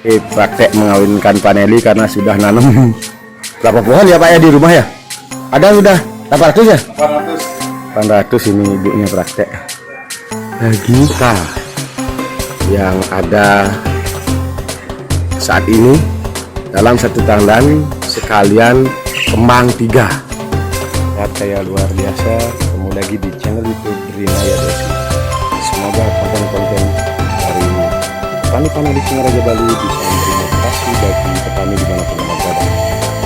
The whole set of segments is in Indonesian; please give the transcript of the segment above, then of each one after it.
Praktek mengawinkan paneli karena sudah nanam berapa pohon ya Pak ya di rumah ya? Ada sudah 800 ya? 800 ini ibunya praktek. Lagi kita yang ada saat ini dalam satu tandan sekalian kembang 3. Lihat kayak luar biasa. Ketemu lagi di channel YouTube Brinaya Desi. Semoga konten-konten dari petani-petani di Singaraja Bali bisa memberi motivasi bagi petani di mana pun Anda berada.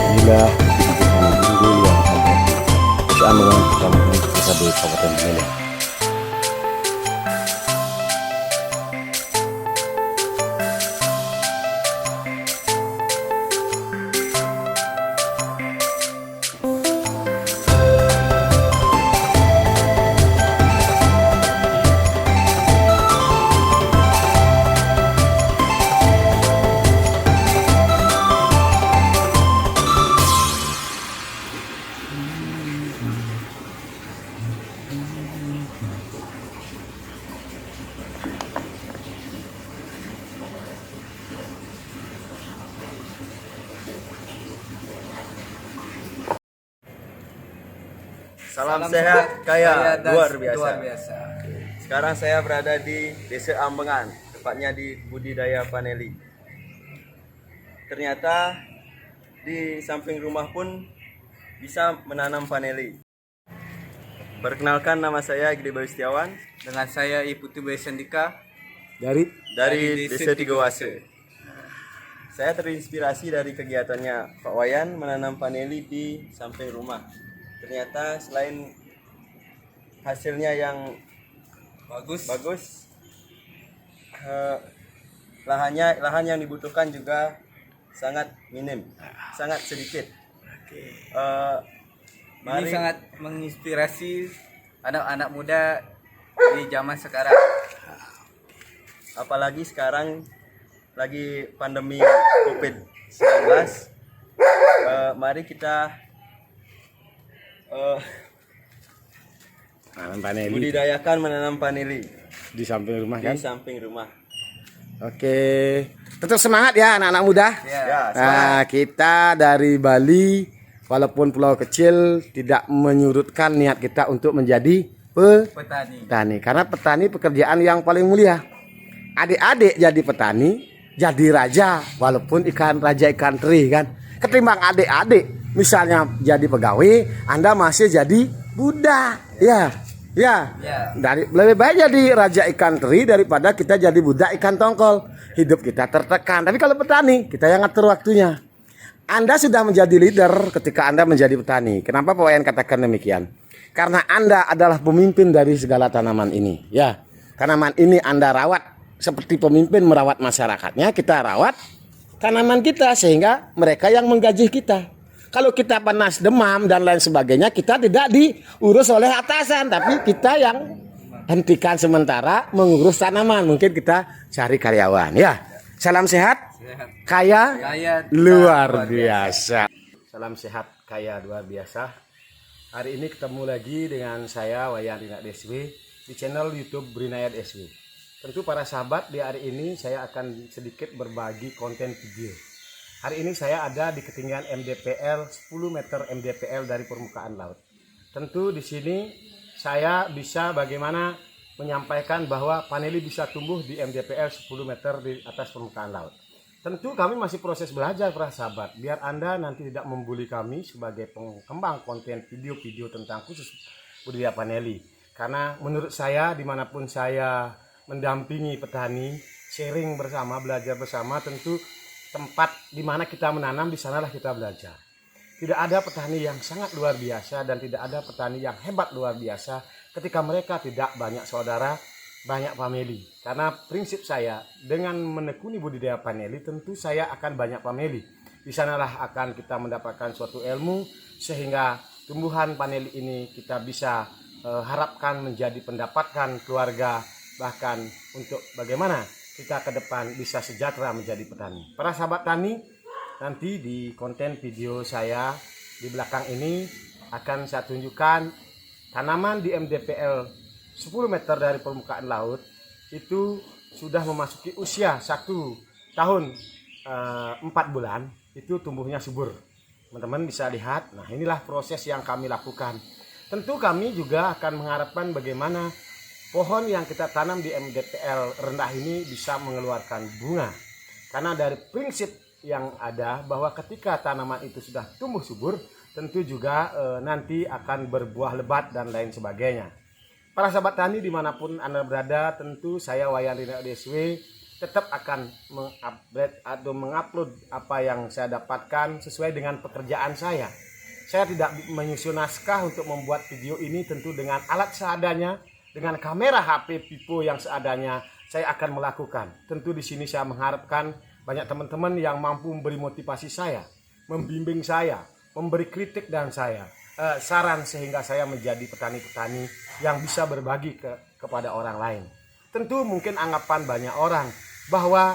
Inilah kehidupan unggul yang ada di Desa Anungan, Kecamatan Cikesado, Kabupaten Belitung. Salam sehat, kaya, luar biasa. Luar biasa. Sekarang saya berada di Desa Ambengan, tepatnya di budidaya paneli. Ternyata di samping rumah pun bisa menanam paneli. Perkenalkan, nama saya Gede Bayu Setiawan Dengan saya Iputu Bayu Sandika Dari dari Desa Tiga Wase. Saya terinspirasi dari kegiatannya Pak Wayan menanam paneli di samping rumah. Ternyata selain hasilnya yang bagus. Lahan yang dibutuhkan juga sangat minim, sangat sedikit. Ini Mari sangat menginspirasi anak-anak muda di zaman sekarang. apalagi sekarang lagi pandemi COVID-19. Mari kita nanam paneli budidayakan menanam paneli di samping rumah di kan? samping rumah. Oke, tetap semangat ya anak-anak muda. Ya, Nah, kita dari Bali, walaupun pulau kecil, tidak menyurutkan niat kita untuk menjadi Petani. petani. Karena petani pekerjaan yang paling mulia. Adik-adik jadi petani, jadi raja, walaupun raja ikan teri kan. Ketimbang adik-adik, misalnya jadi pegawai, Anda masih jadi budak. Ya. Ya. Lebih baik jadi raja ikan teri daripada kita jadi budak ikan tongkol. Hidup kita tertekan. Tapi kalau petani, kita yang ngatur waktunya. Anda sudah menjadi leader ketika Anda menjadi petani. Kenapa Pak Wayan katakan demikian? Karena Anda adalah pemimpin dari segala tanaman ini. Ya, tanaman ini Anda rawat seperti pemimpin merawat masyarakatnya. Kita rawat tanaman kita sehingga mereka yang menggaji kita. Kalau kita panas, demam dan lain sebagainya, kita tidak diurus oleh atasan, tapi kita yang hentikan sementara mengurus tanaman. Mungkin kita cari karyawan. Ya, salam sehat, kaya, luar biasa. Salam sehat, kaya luar biasa. Hari ini ketemu lagi dengan saya Wayan Rinak DSW di channel YouTube Brinaya DSW. Tentu para sahabat, di hari ini saya akan sedikit berbagi konten video. Hari ini saya ada di ketinggian MDPL 10 meter MDPL dari permukaan laut. Tentu di sini saya bisa bagaimana menyampaikan bahwa paneli bisa tumbuh di MDPL 10 meter di atas permukaan laut. Tentu kami masih proses belajar para sahabat. Biar Anda nanti tidak membuli kami sebagai pengembang konten video-video tentang khusus budidaya paneli. Karena menurut saya dimanapun saya mendampingi petani, sharing bersama, belajar bersama, tentu tempat di mana kita menanam, di sanalah kita belajar. Tidak ada petani yang sangat luar biasa dan tidak ada petani yang hebat luar biasa ketika mereka tidak banyak saudara, banyak famili. Karena prinsip saya dengan menekuni budidaya paneli, tentu saya akan banyak famili. Di sanalah akan kita mendapatkan suatu ilmu sehingga tumbuhan paneli ini kita bisa harapkan menjadi pendapatan keluarga, bahkan untuk bagaimana kita ke depan bisa sejahtera menjadi petani. Para sahabat tani, nanti di konten video saya di belakang ini akan saya tunjukkan tanaman di MDPL 10 meter dari permukaan laut itu sudah memasuki usia 1 tahun 4 bulan itu tumbuhnya subur. Teman-teman bisa lihat. Nah, inilah proses yang kami lakukan. Tentu kami juga akan mengharapkan bagaimana pohon yang kita tanam di MDPL rendah ini bisa mengeluarkan bunga. Karena dari prinsip yang ada bahwa ketika tanaman itu sudah tumbuh subur, tentu juga nanti akan berbuah lebat dan lain sebagainya. Para sahabat tani dimanapun Anda berada, tentu saya Wayan Rina DSW tetap akan mengupdate atau mengupload apa yang saya dapatkan sesuai dengan pekerjaan saya. Saya tidak menyusun naskah untuk membuat video ini, tentu dengan alat seadanya, dengan kamera HP Vivo yang seadanya saya akan melakukan. Tentu di sini saya mengharapkan banyak teman-teman yang mampu memberi motivasi saya, membimbing saya, memberi kritik dan saran sehingga saya menjadi petani-petani yang bisa berbagi kepada orang lain. Tentu mungkin anggapan banyak orang bahwa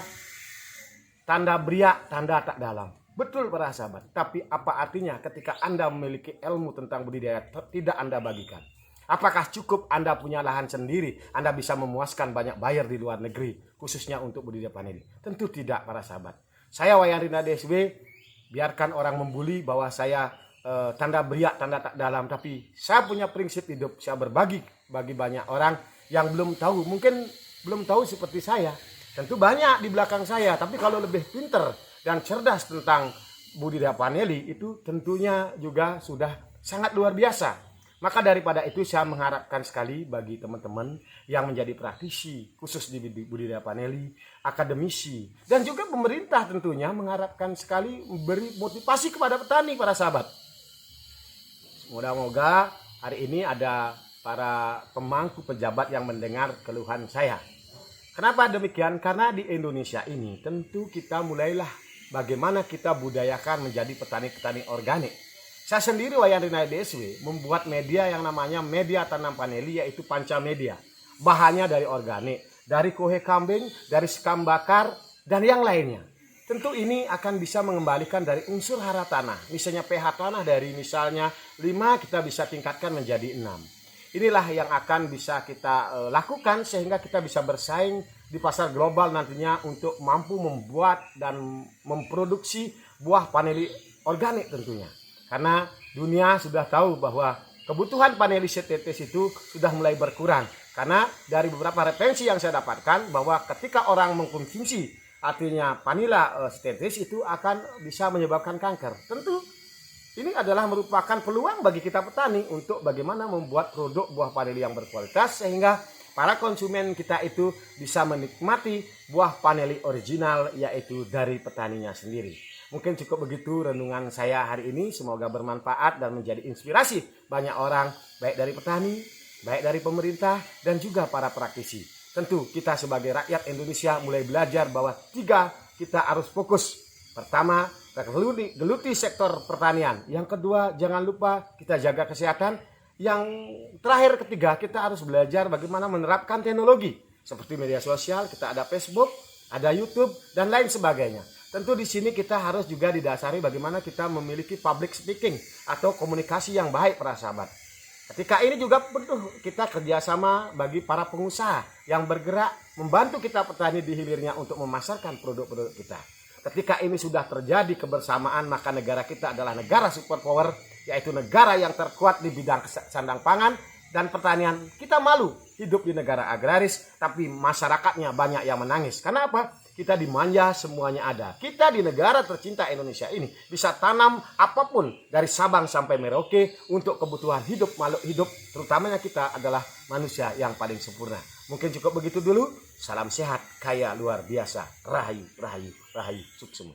tanda beriak, tanda tak dalam. Betul para sahabat, tapi apa artinya ketika Anda memiliki ilmu tentang budidaya tidak Anda bagikan? Apakah cukup Anda punya lahan sendiri, Anda bisa memuaskan banyak buyer di luar negeri, khususnya untuk budidaya vanili? Tentu tidak para sahabat. Saya Wayan Rina DSW, biarkan orang membuli bahwa saya tanda beriak, tanda tak dalam, tapi saya punya prinsip hidup, saya berbagi bagi banyak orang yang belum tahu, mungkin belum tahu seperti saya. Tentu banyak di belakang saya, tapi kalau lebih pinter dan cerdas tentang budidaya vanili itu tentunya juga sudah sangat luar biasa. Maka daripada itu saya mengharapkan sekali bagi teman-teman yang menjadi praktisi khusus di budidaya vanili, akademisi, dan juga pemerintah tentunya mengharapkan sekali memberi motivasi kepada petani para sahabat. Moga-moga hari ini ada para pemangku pejabat yang mendengar keluhan saya. Kenapa demikian? Karena di Indonesia ini tentu kita mulailah bagaimana kita budayakan menjadi petani-petani organik. Saya sendiri Wayan Rina DSW membuat media yang namanya media tanam vanili, yaitu Panca Media. Bahannya dari organik, dari kohe kambing, dari sekam bakar, dan yang lainnya. Tentu ini akan bisa mengembalikan dari unsur hara tanah. Misalnya pH tanah dari misalnya 5 kita bisa tingkatkan menjadi 6. Inilah yang akan bisa kita lakukan sehingga kita bisa bersaing di pasar global nantinya untuk mampu membuat dan memproduksi buah vanili organik tentunya. Karena dunia sudah tahu bahwa kebutuhan vanili sintetis itu sudah mulai berkurang. Karena dari beberapa referensi yang saya dapatkan bahwa ketika orang mengkonsumsi artinya vanila sintetis itu akan bisa menyebabkan kanker. Tentu ini adalah merupakan peluang bagi kita petani untuk bagaimana membuat produk buah vanili yang berkualitas sehingga para konsumen kita itu bisa menikmati buah vanili original, yaitu dari petaninya sendiri. Mungkin cukup begitu renungan saya hari ini, semoga bermanfaat dan menjadi inspirasi banyak orang, baik dari petani, baik dari pemerintah, dan juga para praktisi. Tentu kita sebagai rakyat Indonesia mulai belajar bahwa 3 kita harus fokus. Pertama, geluti sektor pertanian. Yang kedua, jangan lupa kita jaga kesehatan. Yang terakhir, ketiga, kita harus belajar bagaimana menerapkan teknologi. Seperti media sosial, kita ada Facebook, ada YouTube, dan lain sebagainya. Tentu di sini kita harus juga didasari bagaimana kita memiliki public speaking atau komunikasi yang baik para sahabat. Ketika ini juga perlu kita kerjasama bagi para pengusaha yang bergerak membantu kita petani di hilirnya untuk memasarkan produk-produk kita. Ketika ini sudah terjadi kebersamaan, maka negara kita adalah negara superpower, yaitu negara yang terkuat di bidang sandang pangan dan pertanian. Kita malu hidup di negara agraris, tapi masyarakatnya banyak yang menangis. Karena apa? Kita dimanja, semuanya ada. Kita di negara tercinta Indonesia ini bisa tanam apapun dari Sabang sampai Merauke untuk kebutuhan hidup makhluk hidup, terutamanya kita adalah manusia yang paling sempurna. Mungkin cukup begitu dulu. Salam sehat, kaya luar biasa. Rahayu, rahayu, rahayu, sukses.